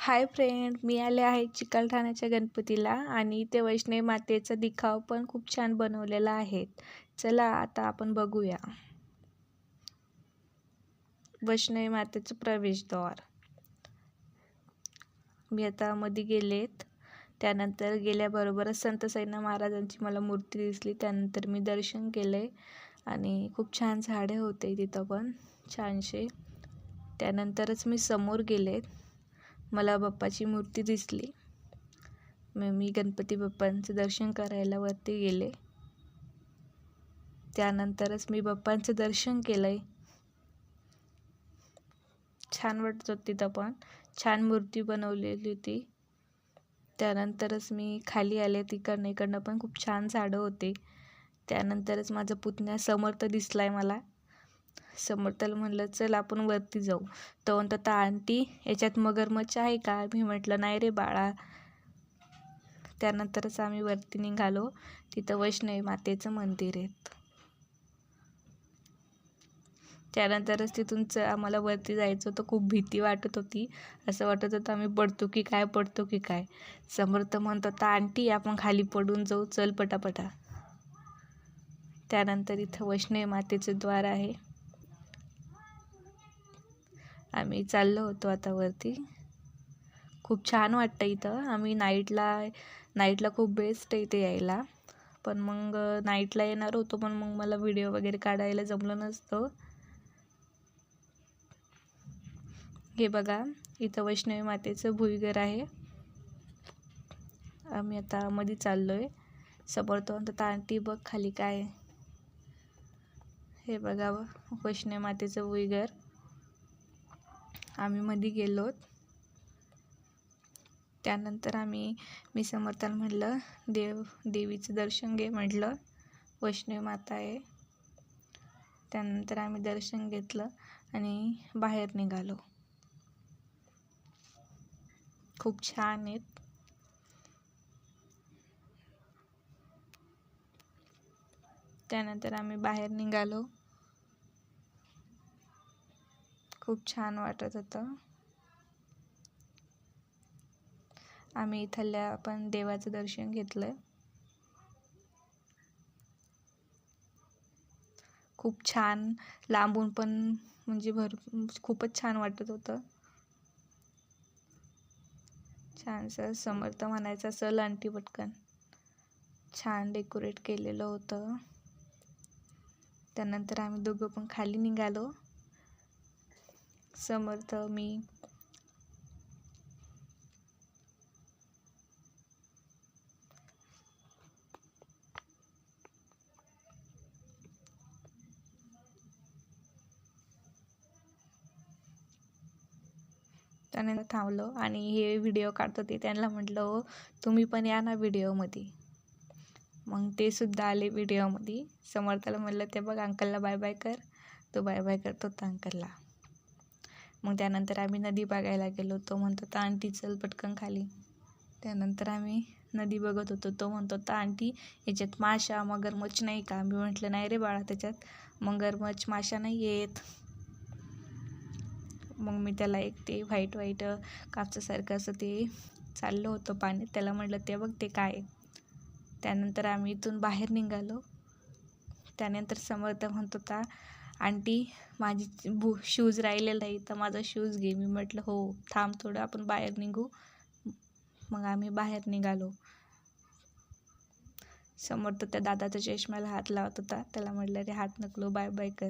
Hi friend, मी आले आहे चिकलठाण्याच्या गणपतीला आणि इथे वैष्णवी मातेचा दिखाव पण खूप छान बनवलेला आहे. चला आता आपण बघूया. वैष्णवी मातेचं प्रवेशद्वार. मी आता मध्ये गेलेत. त्यानंतर गेल्याबरोबरच संत साईनाथ महाराजांची मला मूर्ती दिसली. त्यानंतर मी दर्शन केले आणि खूप छान झाडे होते तिथं पण छानसे. त्यानंतरच मी समोर गेले. मला बाप्पाची मूर्ती दिसली. मग मी गणपती बाप्पांचं दर्शन करायला वरती गेले. त्यानंतरच मी बाप्पांचं दर्शन केलंय. छान वाटत होतं तिथं पण छान मूर्ती बनवलेली होती. त्यानंतरच मी खाली आले. इकडनं पण खूप छान झाडं होते. त्यानंतरच माझा पुतण्या समर्थ दिसलाय मला. समर्थाला म्हणलं चल आपण वरती जाऊ. तो म्हणतो आंटी याच्यात मगरमच्छ आहे का? मी म्हटलं नाही रे बाळा. त्यानंतरच आम्ही वरती निघालो. तिथं वैष्णवी मातेचं मंदिर आहे. त्यानंतरच तिथून आम्हाला वरती जायचं होतं. खूप भीती वाटत होती. असं वाटत होतं आम्ही पडतो की काय. समर्थ म्हणत होता आंटी आपण खाली पडून जाऊ, चल पटापटा. त्यानंतर इथं वैष्णवी मातेचं द्वार आहे. आम्ही चाललो होतो आता वरती. खूप छान वाटतं इथं. आम्ही नाईटला खूप बेस्ट आहे इथे यायला. पण मग नाईटला येणार होतो पण मग मला व्हिडिओ वगैरे काढायला जमलं नसतं. हे बघा इथं वैष्णवी मातेचं भुईगर आहे. आम्ही आता मध्ये चाललोय. समोर तो म्हणतात आंटी बघ खाली काय. हे बघा वैष्णवी मातेचं भुईगर. आम्ही मध्ये गेलो. त्यानंतर मी समर्थाला म्हटलं देवीचं दर्शन घे म्हटलं. वैष्णवी माता आहे. त्यानंतर आम्ही दर्शन घेतलं आणि बाहेर निघालो. खूप छान आहेत. त्यानंतर आम्ही बाहेर निघालो. खूप छान वाटत होतं. आम्ही इथल्या पण देवाचं दर्शन घेतलं. खूप छान लांबून पण म्हणजे खूपच छान वाटत होतं. छानसं समर्थ म्हणायचं चल आंटी पटकन. छान डेकोरेट केलेलं होतं. त्यानंतर आम्ही दोघं पण खाली निघालो. समर्थ मी. त्यानंतर थांबलो आणि हे व्हिडिओ काढत होते त्यांना म्हटलं हो तुम्ही पण या ना व्हिडिओमध्ये. मग ते सुद्धा आले व्हिडिओमध्ये. समर्थाला म्हटलं ते बघ अंकलला बाय बाय कर. तो बाय बाय करत होता अंकलला. मग त्यानंतर आम्ही नदी बघायला गेलो. तो म्हणत होता आंटी चल पटकन खाली. त्यानंतर आम्ही नदी बघत होतो. तो म्हणत होता आंटी याच्यात माशा मगरमच्छ नाही का? मी म्हटलं नाही रे बाळा त्याच्यात मगरमच्छ माशा नाही येत. मग मी त्याला एक ते व्हाईट कापसासारखं असं ते चाललं होतं पाण्यात. त्याला म्हटलं ते बघ ते काय. त्यानंतर आम्ही इथून बाहेर निघालो. त्यानंतर समर्थ म्हणत होता आंटी माझी शूज राहिलेला आहे तर माझा शूज घे. मी म्हटलं हो थांब थोडं आपण बाहेर निघू. मग आम्ही बाहेर निघालो. समर्थ त्या दादाच्या चष्म्याला हात लावत होता. त्याला म्हटलं रे हात नको बाय बाय कर.